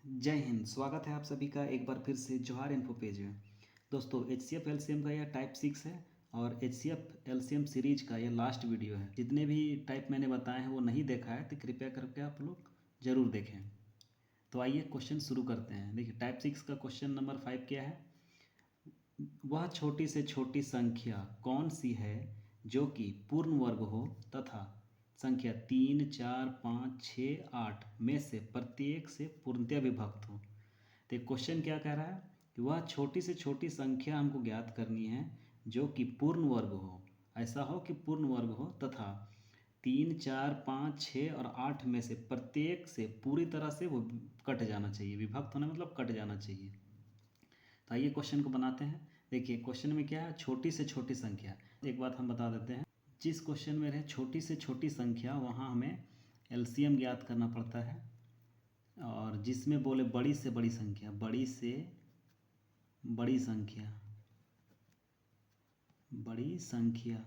जय हिंद। स्वागत है आप सभी का एक बार फिर से जोहार इन्फो पेज में। दोस्तों HCF LCM का यह टाइप 6 है और HCF LCM सीरीज का यह लास्ट वीडियो है। जितने भी टाइप मैंने बताए हैं वो नहीं देखा है तो कृपया करके आप लोग ज़रूर देखें। तो आइए क्वेश्चन शुरू करते हैं। देखिए टाइप 6 का क्वेश्चन नंबर 5 क्या है। वह छोटी से छोटी संख्या कौन सी है जो कि पूर्ण वर्ग हो तथा संख्या 3, 4, 5, 6, 8 में से प्रत्येक से पूर्णतया विभक्त हो। तो क्वेश्चन क्या कह रहा है कि वह छोटी से छोटी संख्या हमको ज्ञात करनी है जो कि पूर्ण वर्ग हो। ऐसा हो कि पूर्ण वर्ग हो तथा 3, 4, 5, 6 और 8 में से प्रत्येक से पूरी तरह से वो कट जाना चाहिए। विभक्त होना मतलब कट जाना चाहिए। तो आइए क्वेश्चन को बनाते हैं। देखिए क्वेश्चन में क्या है, छोटी से छोटी संख्या। एक बात हम बता देते हैं, जिस क्वेश्चन में रहे छोटी से छोटी संख्या वहाँ हमें LCM ज्ञात करना पड़ता है। और जिसमें बोले बड़ी से बड़ी संख्या, बड़ी से बड़ी संख्या, बड़ी संख्या,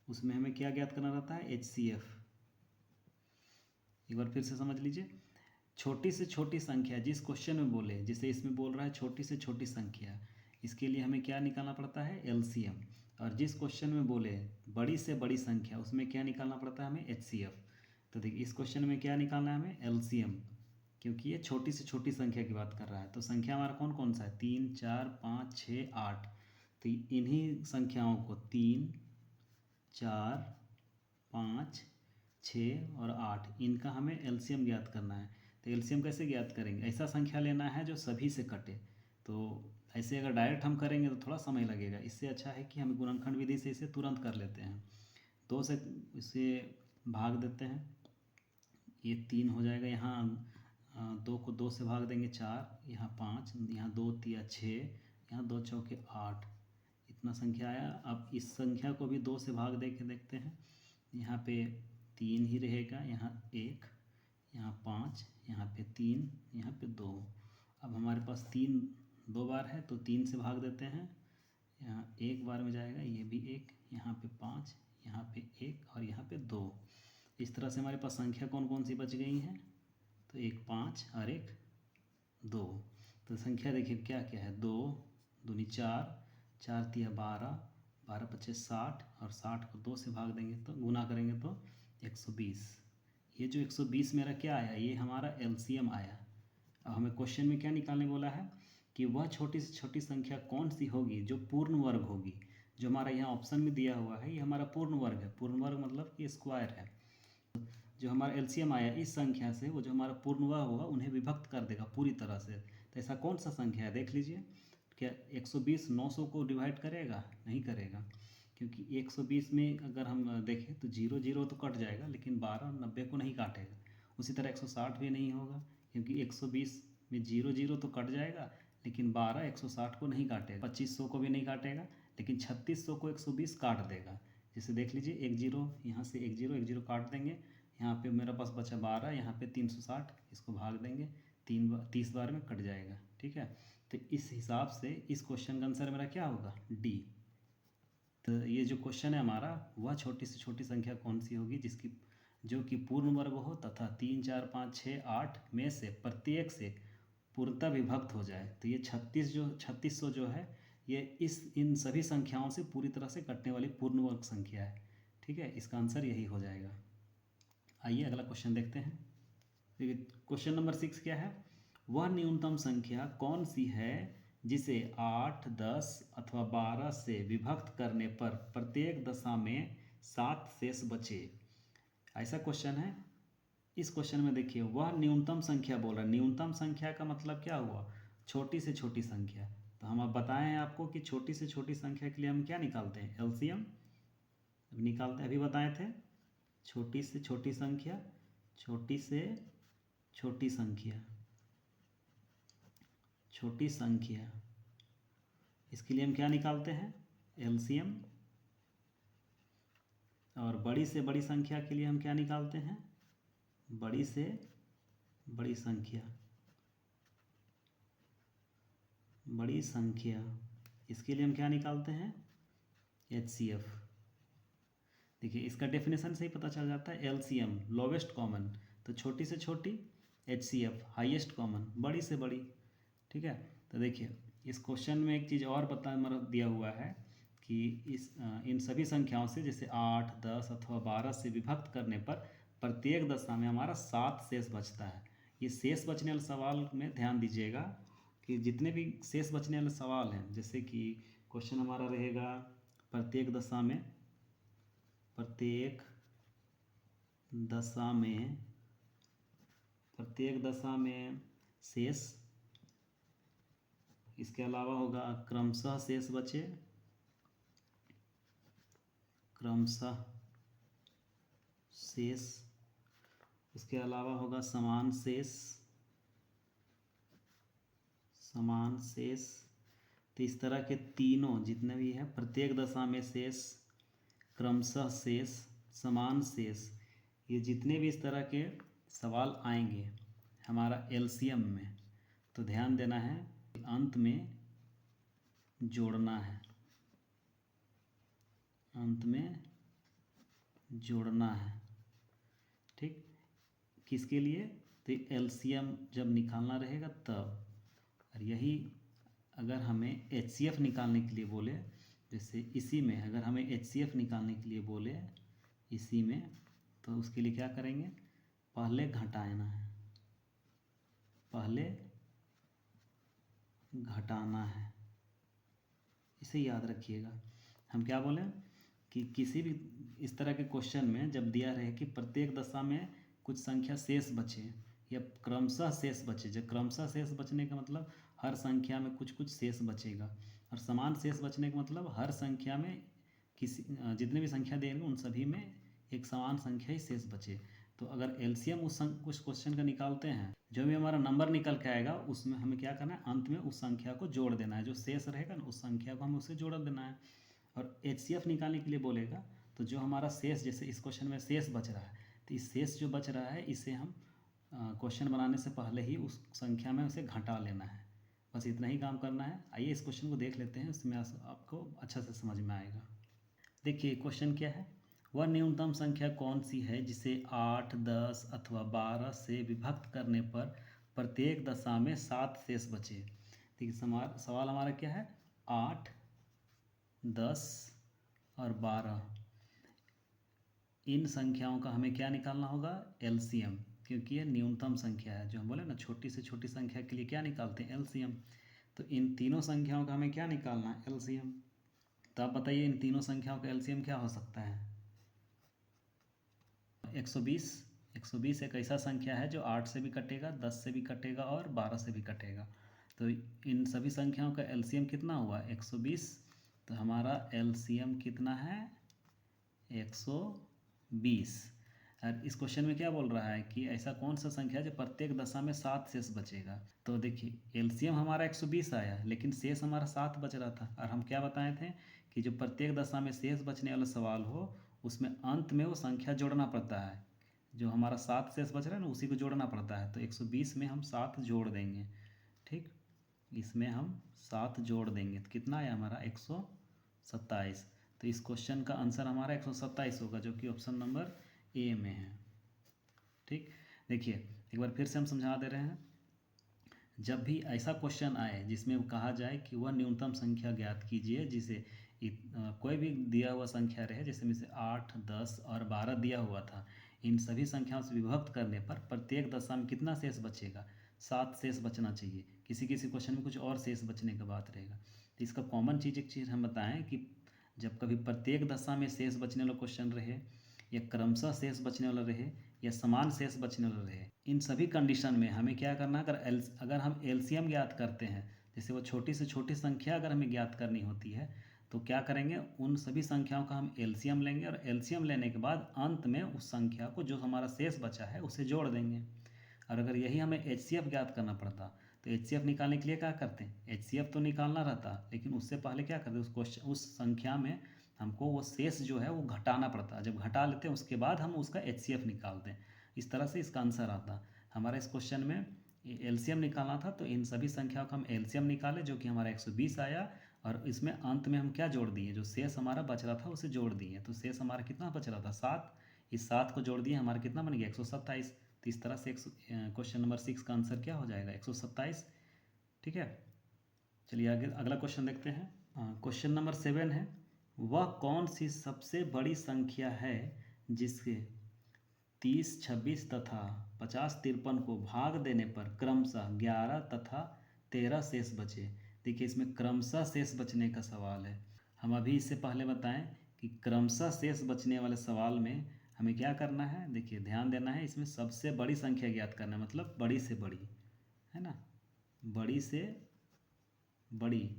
उसमें हमें क्या ज्ञात करना रहता है, HCF। एक बार फिर से समझ लीजिए, छोटी से छोटी संख्या जिस क्वेश्चन में बोले, जैसे इसमें बोल रहा है छोटी से छोटी संख्या, इसके लिए हमें क्या निकालना पड़ता है, LCM। और जिस क्वेश्चन में बोले बड़ी से बड़ी संख्या, उसमें क्या निकालना पड़ता है हमें, HCF। तो देखिए इस क्वेश्चन में क्या निकालना है हमें, LCM, क्योंकि ये छोटी से छोटी संख्या की बात कर रहा है। तो संख्या हमारा कौन कौन सा है, 3, 4, 5, 6, 8। तो इन्हीं संख्याओं को 3, 4, 5, 6 और 8, इनका हमें LCM ज्ञात करना है। तो LCM कैसे ज्ञात करेंगे, ऐसा संख्या लेना है जो सभी से कटे। तो ऐसे अगर डायरेक्ट हम करेंगे तो थोड़ा समय लगेगा। इससे अच्छा है कि हम गुणनखंड विधि से इसे तुरंत कर लेते हैं। 2 से इसे भाग देते हैं, ये 3 हो जाएगा। यहाँ 2 को 2 से भाग देंगे 4, यहाँ 5, यहाँ 2 तिया 6, यहाँ 2 चौके 8, इतना संख्या आया। अब इस संख्या को भी 2 से भाग दे के देखते हैं। यहाँ पे 3 ही रहेगा, यहाँ 1, यहाँ 5, यहाँ पे 3, यहाँ पे 2। अब हमारे पास 3 2 बार है तो 3 से भाग देते हैं। यहाँ 1 बार में जाएगा, ये भी 1, यहाँ पे 5, यहाँ पे 1 और यहाँ पे 2। इस तरह से हमारे पास संख्या कौन कौन सी बच गई हैं, तो 1 5 और 1 2। तो संख्या देखिए क्या क्या है, 2 दूनी 4, 4 तिया 12, 12 पच्चे 60 और 60 को 2 से भाग देंगे तो गुना करेंगे तो 120। ये जो 120 मेरा क्या आया, ये हमारा LCM आया। अब हमें क्वेश्चन में क्या निकालने बोला है कि वह छोटी से छोटी संख्या कौन सी होगी जो पूर्ण वर्ग होगी। जो हमारा यहाँ ऑप्शन में दिया हुआ है ये हमारा पूर्ण वर्ग है। पूर्ण वर्ग मतलब कि स्क्वायर है। जो हमारा LCM आया इस संख्या से, वो जो हमारा पूर्ण वर्ग होगा उन्हें विभक्त कर देगा पूरी तरह से। तो ऐसा कौन सा संख्या है देख लीजिए। क्या 120 900 को डिवाइड करेगा, नहीं करेगा, क्योंकि 120 में अगर हम देखें तो 0 0 तो कट जाएगा, लेकिन 12 90 को नहीं काटेगा। उसी तरह 160 भी नहीं होगा, क्योंकि 120 में 0 0 तो कट जाएगा, लेकिन 12 160 को नहीं काटेगा। 2500 को भी नहीं काटेगा, लेकिन 3600 को 120 काट देगा। जैसे देख लीजिए, 1 0 यहाँ से 1 0 1 0 काट देंगे। यहाँ पे मेरा पास बचा 12, यहाँ पे 360, इसको भाग देंगे 30 बार में कट जाएगा। ठीक है, तो इस हिसाब से इस क्वेश्चन का आंसर मेरा क्या होगा, D। तो ये जो क्वेश्चन है हमारा, वह छोटी से छोटी संख्या कौन सी होगी जिसकी जो कि पूर्ण वर्ग हो तथा 3, 4, 5, 6, 8 में से प्रत्येक से पूर्णतः विभक्त हो जाए। तो ये 3600 जो है ये इन सभी संख्याओं से पूरी तरह से कटने वाली पूर्ण वर्ग संख्या है। ठीक है, इसका आंसर यही हो जाएगा। आइए अगला क्वेश्चन देखते हैं। देखिए क्वेश्चन नंबर 6 क्या है, वह न्यूनतम संख्या कौन सी है जिसे 8, 10 अथवा 12 से विभक्त करने पर प्रत्येक दशा में 7 शेष बचे। ऐसा क्वेश्चन है। इस क्वेश्चन में देखिए वह न्यूनतम संख्या बोल रहा है। न्यूनतम संख्या का मतलब क्या हुआ, छोटी से छोटी संख्या। तो हम अब बताए हैं आपको कि छोटी से छोटी संख्या के लिए हम क्या निकालते हैं, LCM निकालते हैं। अभी बताए थे, छोटी से छोटी संख्या, छोटी से छोटी संख्या, छोटी संख्या, इसके लिए हम क्या निकालते हैं, LCM। और बड़ी से बड़ी संख्या के लिए हम क्या निकालते हैं, बड़ी से बड़ी संख्या, बड़ी संख्या, इसके लिए हम क्या निकालते हैं, HCF। देखिए इसका डेफिनेशन से ही पता चल जाता है, LCM लोवेस्ट कॉमन। तो छोटी से छोटी HCF हाईएस्ट कॉमन, बड़ी से बड़ी। ठीक है, तो देखिए इस क्वेश्चन में एक चीज़ और मतलब दिया हुआ है कि इन सभी संख्याओं से जैसे 8, 10 अथवा 12 से विभक्त करने पर प्रत्येक दशा में हमारा 7 शेष बचता है। ये शेष बचने वाले सवाल में ध्यान दीजिएगा कि जितने भी शेष बचने वाले सवाल हैं, जैसे कि क्वेश्चन हमारा रहेगा प्रत्येक दशा में शेष, इसके अलावा होगा क्रमशः शेष बचे, क्रमशः शेष, उसके अलावा होगा समान शेष, समान शेष। तो इस तरह के तीनों जितने भी हैं, प्रत्येक दशा में शेष, क्रमशः शेष, समान शेष, ये जितने भी इस तरह के सवाल आएंगे हमारा एलसीएम में, तो ध्यान देना है अंत में जोड़ना है, अंत में जोड़ना है। ठीक, किसके लिए? तो एलसीएम जब निकालना रहेगा तब। और यही अगर हमें एचसीएफ निकालने के लिए बोले, जैसे इसी में अगर हमें एचसीएफ निकालने के लिए बोले इसी में, तो उसके लिए क्या करेंगे? पहले घटाना है, पहले घटाना है, इसे याद रखिएगा। हम क्या बोलें कि किसी भी इस तरह के क्वेश्चन में जब दिया रहे कि प्रत्येक दशा में कुछ संख्या शेष बचे या क्रमशः शेष बचे, जब क्रमशः शेष बचने का मतलब हर संख्या में कुछ कुछ शेष बचेगा, और समान शेष बचने का मतलब हर संख्या में किसी जितने भी संख्या देंगे उन सभी में एक समान संख्या ही शेष बचे। तो अगर एलसीएम उस क्वेश्चन का निकालते हैं, जो भी हमारा नंबर निकल के आएगा उसमें हमें क्या करना है? अंत में उस संख्या को जोड़ देना है, जो शेष रहेगा ना उस संख्या को हमें उससे जोड़ देना है। और एचसीएफ निकालने के लिए बोलेगा तो जो हमारा शेष, जैसे इस क्वेश्चन में शेष बच रहा है, तो इस शेष जो बच रहा है इसे हम क्वेश्चन बनाने से पहले ही उस संख्या में उसे घटा लेना है। बस इतना ही काम करना है। आइए इस क्वेश्चन को देख लेते हैं, उसमें आपको अच्छा से समझ में आएगा। देखिए क्वेश्चन क्या है? वह न्यूनतम संख्या कौन सी है जिसे 8, 10 अथवा 12 से विभक्त करने पर प्रत्येक दशा में 7 शेष बचे। देखिए सवाल हमारा क्या है? 8, 10 और 12, इन संख्याओं का हमें क्या निकालना होगा? एलसीएम, क्योंकि ये न्यूनतम संख्या है। जो हम बोले ना छोटी से छोटी संख्या के लिए क्या निकालते हैं? एलसीएम। तो इन तीनों संख्याओं का हमें क्या निकालना है? एलसीएम। तो आप बताइए इन तीनों संख्याओं का एलसीएम क्या हो सकता है? 120। 120 एक ऐसा संख्या है जो 8 से भी कटेगा, 10 से भी कटेगा और 12 से भी कटेगा। तो इन सभी संख्याओं का एलसीएम कितना हुआ? 120। तो हमारा एलसीएम कितना है? 120। और इस क्वेश्चन में क्या बोल रहा है कि ऐसा कौन सा संख्या है जो प्रत्येक दशा में 7 शेष बचेगा। तो देखिए एलसीएम हमारा 120 आया, लेकिन शेष हमारा 7 बच रहा था। और हम क्या बताए थे कि जो प्रत्येक दशा में शेष बचने वाला सवाल हो उसमें अंत में वो संख्या जोड़ना पड़ता है। जो हमारा 7 शेष बच रहा है ना उसी को जोड़ना पड़ता है। तो 120 में हम 7 जोड़ देंगे। ठीक, इसमें हम 7 जोड़ देंगे तो कितना आया हमारा? 127। तो इस क्वेश्चन का आंसर हमारा 127 होगा, जो कि ऑप्शन नंबर ए में है। ठीक, देखिए एक बार फिर से हम समझा दे रहे हैं। जब भी ऐसा क्वेश्चन आए जिसमें कहा जाए कि वह न्यूनतम संख्या ज्ञात कीजिए जिसे कोई भी दिया हुआ संख्या रहे, जैसे में से 8, 10 और 12 दिया हुआ था, इन सभी संख्याओं से विभक्त करने पर प्रत्येक दशा में कितना शेष बचेगा? 7 शेष बचना चाहिए। किसी किसी क्वेश्चन में कुछ और शेष बचने का बात रहेगा। तो इसका कॉमन चीज़ एक चीज़ हम बताएं कि जब कभी प्रत्येक दशा में शेष बचने वाला क्वेश्चन रहे या क्रमशः शेष बचने वाला रहे या समान शेष बचने वाला रहे, इन सभी कंडीशन में हमें क्या करना है? अगर हम एलसीएम ज्ञात करते हैं, जैसे वो छोटी से छोटी संख्या अगर हमें ज्ञात करनी होती है तो क्या करेंगे? उन सभी संख्याओं का हम एलसीएम लेंगे और एलसीएम लेने के बाद अंत में उस संख्या को जो हमारा शेष बचा है उसे जोड़ देंगे। और अगर यही हमें एचसीएफ ज्ञात करना पड़ता तो एचसीएफ निकालने के लिए क्या करते हैं? एचसीएफ तो निकालना रहता, लेकिन उससे पहले क्या करते? उस संख्या में हमको वो शेष जो है वो घटाना पड़ता। जब घटा लेते हैं उसके बाद हम उसका एचसीएफ निकालते हैं। इस तरह से इसका आंसर आता। हमारा इस क्वेश्चन में एलसीएम निकालना था, तो इन सभी संख्याओं का हम एलसीएम निकाले जो कि हमारा 120 आया। और इसमें अंत में हम क्या जोड़ दिए? जो शेष हमारा बच रहा था उसे जोड़ दिए। तो शेष हमारा कितना बच रहा था? 7। इस 7 को जोड़ दिए, हमारा कितना बन गया? 127। तो इस तरह से क्वेश्चन नंबर 6 का आंसर क्या हो जाएगा 127। ठीक है, चलिए आगे अगला क्वेश्चन देखते हैं। क्वेश्चन नंबर 7 है, वह कौन सी सबसे बड़ी संख्या है जिसके 30, 26 तथा 50, 53 को भाग देने पर क्रमशः 11 तथा 13 शेष बचे। देखिए इसमें क्रमशः शेष बचने का सवाल है। हम अभी इससे पहले बताएं कि क्रमशः शेष बचने वाले सवाल में हमें क्या करना है, देखिए ध्यान देना है, इसमें सबसे बड़ी संख्या ज्ञात करना है, मतलब बड़ी से बड़ी, है ना, बड़ी से बड़ी,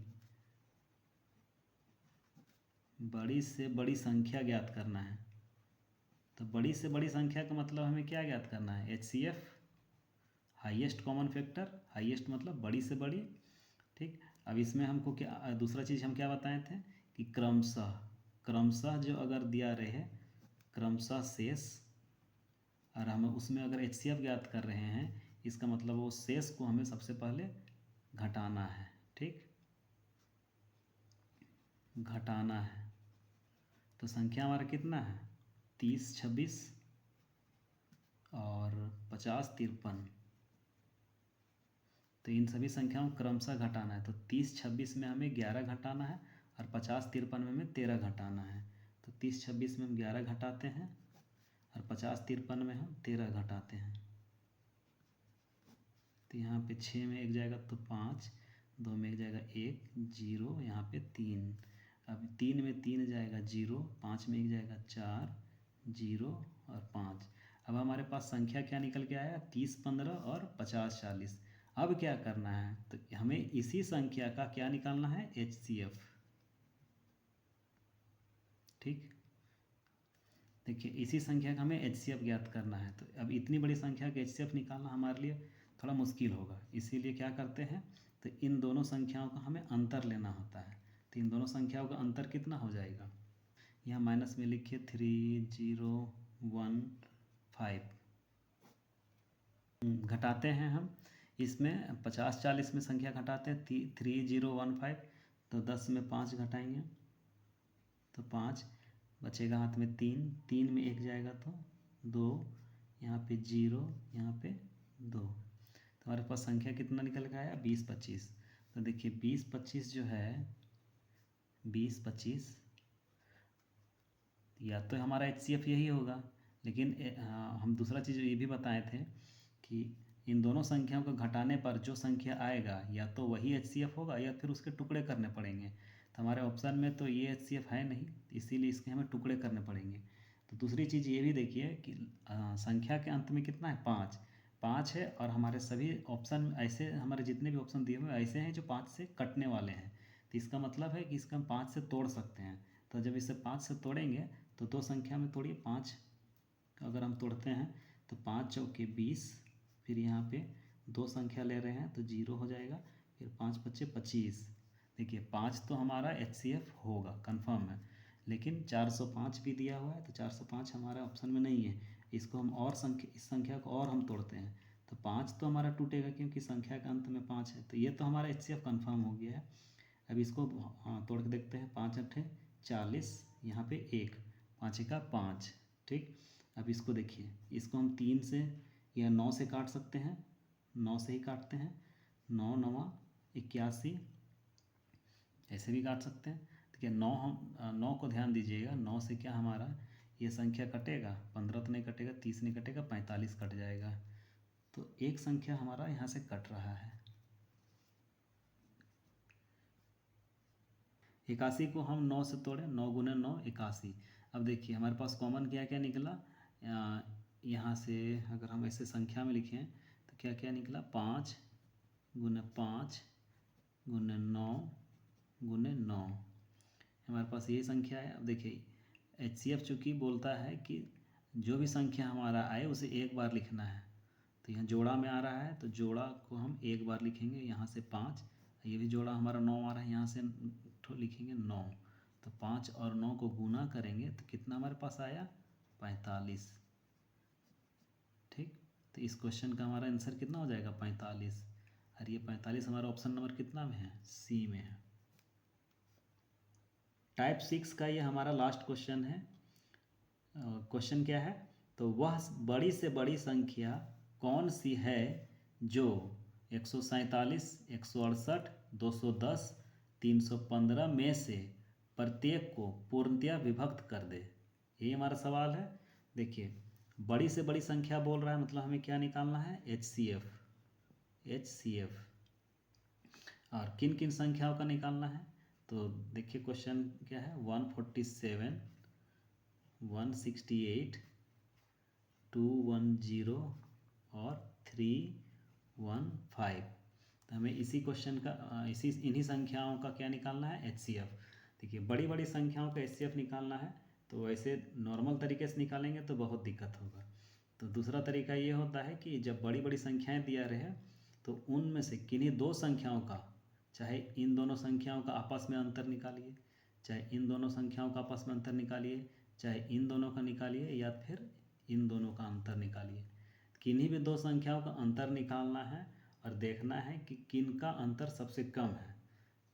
बड़ी से बड़ी संख्या ज्ञात करना है। तो बड़ी से बड़ी संख्या का मतलब हमें क्या ज्ञात करना है, HCF, highest common factor, highest मतलब बड़ी से बड़ी। ठीक, अब इसमें हमको क्या दूसरा चीज़ हम क्या बताए थे कि क्रमशः, क्रमशः जो अगर दिया रहे क्रमशः शेष, और हम उसमें अगर HCF ज्ञात कर रहे हैं, इसका मतलब वो शेष को हमें सबसे पहले घटाना है। ठीक, घटाना है। तो संख्या हमारा कितना है, 30, 26 और 50, 53। तो इन सभी संख्याओं को क्रमशः घटाना है। तो 30, 26 में हमें 11 घटाना है और 50, 53 में हमें 13 घटाना है। तो 30, 26 में हम 11 घटाते हैं और 50, 53 में हम 13 घटाते हैं। तो यहाँ पे 6 में एक जाएगा तो 5, 2 में एक जाएगा 1, 0, यहाँ पे 3। अब 3 में 3 जाएगा 0, 5 में एक जाएगा 4, 0 और 5। अब हमारे पास संख्या क्या निकल के आया, 30, 15 और 50, 40। अब क्या करना है, तो हमें इसी संख्या का क्या निकालना है, HCF। ठीक, देखिए इसी संख्या का हमें HCF ज्ञात करना है। तो अब इतनी बड़ी संख्या का HCF निकालना हमारे लिए थोड़ा मुश्किल होगा, इसीलिए क्या करते हैं, तो इन दोनों संख्याओं का हमें अंतर लेना होता है। तो इन दोनों संख्याओं का अंतर कितना हो जाएगा, यहाँ माइनस में लिखिए 3015। घटाते हैं हम इसमें 50, 40 में संख्या घटाते हैं 3015। तो 10 में 5 घटाएंगे तो 5 बचेगा, हाथ में 3, 3 में एक जाएगा तो 2, यहाँ पे 0, यहाँ पे 2। तो हमारे पास संख्या कितना निकल के आया, 20, 25। तो देखिए 20, 25 जो है, 20, 25 या तो हमारा HCF यही होगा, लेकिन हम दूसरा चीज़ ये भी बताए थे कि इन दोनों संख्याओं को घटाने पर जो संख्या आएगा या तो वही HCF होगा या फिर उसके टुकड़े करने पड़ेंगे। तो हमारे ऑप्शन में तो ये HCF है नहीं, इसीलिए इसके हमें टुकड़े करने पड़ेंगे। तो दूसरी चीज़ ये भी देखिए कि संख्या के अंत में कितना है, 5, 5 है, और हमारे सभी ऑप्शन ऐसे, हमारे जितने भी ऑप्शन दिए हुए ऐसे हैं जो 5 से कटने वाले हैं। तो इसका मतलब है कि इसका हम 5 से तोड़ सकते हैं। तो जब इसे 5 से तोड़ेंगे तो दो संख्या में तोड़िए, 5 अगर हम तोड़ते हैं तो 5 चौके 20, फिर यहाँ पे दो संख्या ले रहे हैं तो 0 हो जाएगा, फिर 5 बचे 25। देखिए 5 तो हमारा HCF होगा, कंफर्म है, लेकिन 405 भी दिया हुआ है, तो 405 हमारा ऑप्शन में नहीं है। इसको हम और इस संख्या को और हम तोड़ते हैं तो 5 तो हमारा टूटेगा, क्योंकि संख्या के अंत में 5 है। तो ये तो हमारा HCF कंफर्म हो गया है। अब इसको तोड़ के देखते हैं, 5 8 40, यहाँ पे 1, 5 का 5। ठीक, अब इसको देखिए, इसको हम 3 से या 9 से काट सकते हैं, 9 से ही काटते हैं, 9 9 81, ऐसे भी काट सकते हैं। देखिए 9, हम 9 को ध्यान दीजिएगा, 9 से क्या हमारा ये संख्या कटेगा, 15 तो नहीं कटेगा, 30 नहीं कटेगा, 45 कट जाएगा। तो एक संख्या हमारा यहाँ से कट रहा है। 81 को हम 9 से तोड़ें, 9 गुने 9 81। अब देखिए हमारे पास कॉमन क्या क्या निकला, यहाँ से अगर हम ऐसे संख्या में लिखें तो क्या क्या निकला, 5 गुने 5 गुने 9 गुने 9, हमारे पास यही संख्या है। अब देखिए HCF चूँकि बोलता है कि जो भी संख्या हमारा आए उसे एक बार लिखना है, तो यहाँ जोड़ा में आ रहा है तो जोड़ा को हम एक बार लिखेंगे, यहाँ से 5, ये भी जोड़ा हमारा 9 आ रहा है, यहाँ से लिखेंगे 9। तो 5 और 9 को गुना करेंगे तो कितना हमारे पास आया, 45। ठीक, तो इस क्वेश्चन का हमारा आंसर कितना हो जाएगा, 45। और ये 45 हमारा ऑप्शन नंबर कितना में है, C में है। टाइप 6 का ये हमारा लास्ट क्वेश्चन है। क्वेश्चन क्या है, तो वह बड़ी से बड़ी संख्या कौन सी है जो 147, 168, 210, 315 में से प्रत्येक को पूर्णतया विभक्त कर दे। यही हमारा सवाल है। देखिए, बड़ी से बड़ी संख्या बोल रहा है, मतलब हमें क्या निकालना है, HCF। और किन किन संख्याओं का निकालना है, तो देखिए क्वेश्चन क्या है, 147, 168, 210 और 315। तो हमें इसी क्वेश्चन का इन्हीं संख्याओं का क्या निकालना है, HCF। देखिए, बड़ी बड़ी संख्याओं का HCF निकालना है तो वैसे नॉर्मल तरीके से निकालेंगे तो बहुत दिक्कत होगा। तो दूसरा तरीका ये होता है कि जब बड़ी बड़ी संख्याएं दिया रहे तो उनमें से किन्हीं दो संख्याओं का, चाहे इन दोनों संख्याओं का आपस में अंतर निकालिए, चाहे इन दोनों संख्याओं का आपस में अंतर निकालिए, चाहे इन दोनों का निकालिए या फिर इन दोनों का अंतर निकालिए। किन्हीं भी दो संख्याओं का अंतर निकालना है और देखना है कि किन का अंतर सबसे कम है।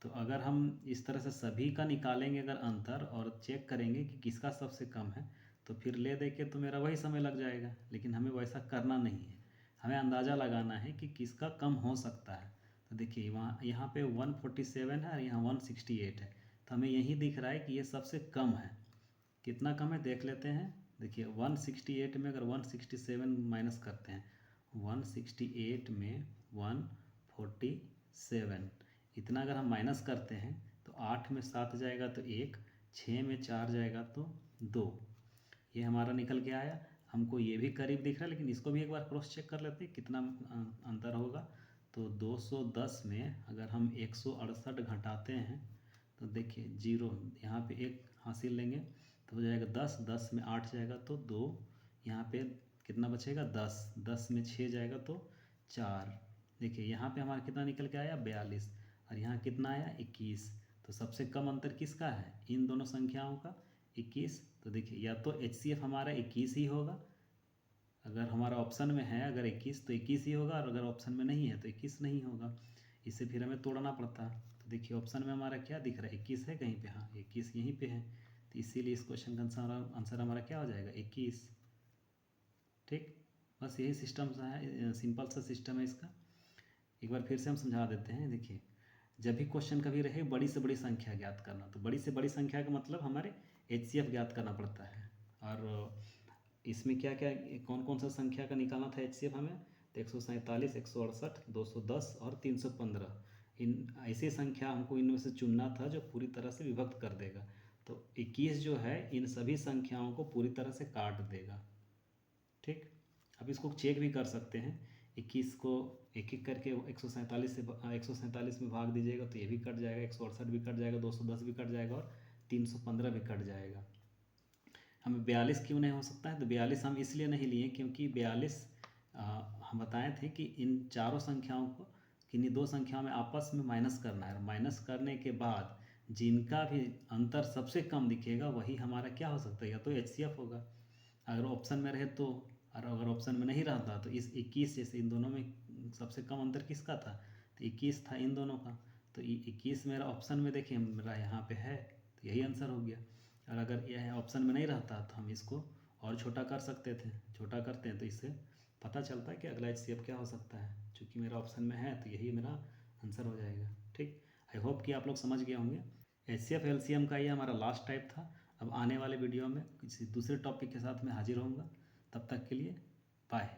तो अगर हम इस तरह से सभी का निकालेंगे अगर अंतर और चेक करेंगे कि किसका सबसे कम है, तो फिर ले दे के तो मेरा वही समय लग जाएगा। लेकिन हमें वैसा करना नहीं है, हमें अंदाज़ा लगाना है कि किसका कम हो सकता है। तो देखिए, वहाँ यहाँ पे 147 है और यहाँ 168 है, तो हमें यही दिख रहा है कि ये सबसे कम है। कितना कम है देख लेते हैं। देखिए, 168 में अगर 167 माइनस करते हैं, 168 में 147 इतना अगर हम माइनस करते हैं तो 8 में 7 जाएगा तो 1, 6 में 4 जाएगा तो 2। ये हमारा निकल के आया। हमको ये भी करीब दिख रहा है, लेकिन इसको भी एक बार क्रॉस चेक कर लेते हैं कितना अंतर होगा। तो 210 में अगर हम 168 घटाते हैं तो देखिए 0, यहाँ पे 1 हासिल लेंगे तो हो जाएगा 10, 10 में 8 जाएगा तो 2, यहाँ पे कितना बचेगा 10, 10 में 6 जाएगा तो 4। देखिए यहाँ पे हमारा कितना निकल के आया 42 और यहाँ कितना आया 21। तो सबसे कम अंतर किसका है, इन दोनों संख्याओं का 21। तो देखिए या तो HCF हमारा 21 ही होगा, अगर हमारा ऑप्शन में है अगर 21 तो 21 ही होगा, और अगर ऑप्शन में नहीं है तो 21 नहीं होगा। इससे फिर हमें तोड़ना पड़ता है। तो देखिए ऑप्शन में हमारा क्या दिख रहा है, 21 है कहीं पे, हाँ 21 यहीं पे है। तो इसीलिए इस क्वेश्चन का आंसर हमारा क्या हो जाएगा 21। ठीक, बस यही सिस्टम है, सिंपल सा सिस्टम है इसका। एक बार फिर से हम समझा देते हैं। देखिए, जब भी क्वेश्चन कभी रहे बड़ी से बड़ी संख्या ज्ञात करना, तो बड़ी से बड़ी संख्या का मतलब हमारे HCF ज्ञात करना पड़ता है। और इसमें क्या क्या कौन कौन सा संख्या का निकालना था HCF हमें, तो 147, 168, 210 और 315। इन ऐसी संख्या हमको इनमें से चुनना था जो पूरी तरह से विभक्त कर देगा। तो 21 जो है इन सभी संख्याओं को पूरी तरह से काट देगा। ठीक, अब इसको चेक भी कर सकते हैं। 21 को एक एक करके 147 से 147 में भाग दीजिएगा तो ये भी कट जाएगा, 168 भी कट जाएगा, 210 भी कट जाएगा और 315 भी कट जाएगा। हमें 42 क्यों नहीं हो सकता है, तो 42 हम इसलिए नहीं लिए क्योंकि 42 हम बताए थे कि इन चारों संख्याओं को किन्हीं दो संख्याओं में आपस में माइनस करना है। माइनस करने के बाद जिनका भी अंतर सबसे कम दिखेगा वही हमारा क्या हो सकता है, या तो HCF होगा अगर ऑप्शन में रहे तो, और अगर ऑप्शन में नहीं रहता तो इस 21 जैसे इन दोनों में सबसे कम अंतर किसका था, तो 21 था इन दोनों का। तो 21 मेरा ऑप्शन में देखिए मेरा यहाँ पे है, तो यही आंसर हो गया। और अगर यह ऑप्शन में नहीं रहता तो हम इसको और छोटा कर सकते थे, छोटा करते हैं तो इससे पता चलता है कि अगला HCF क्या हो सकता है। चूँकि मेरा ऑप्शन में है तो यही मेरा आंसर हो जाएगा। ठीक, आई होप कि आप लोग समझ गए होंगे। HCF LCM का ये हमारा लास्ट टाइप था। अब आने वाले वीडियो में किसी दूसरे टॉपिक के साथ मैं हाजिर होऊंगा। तब तक के लिए बाय।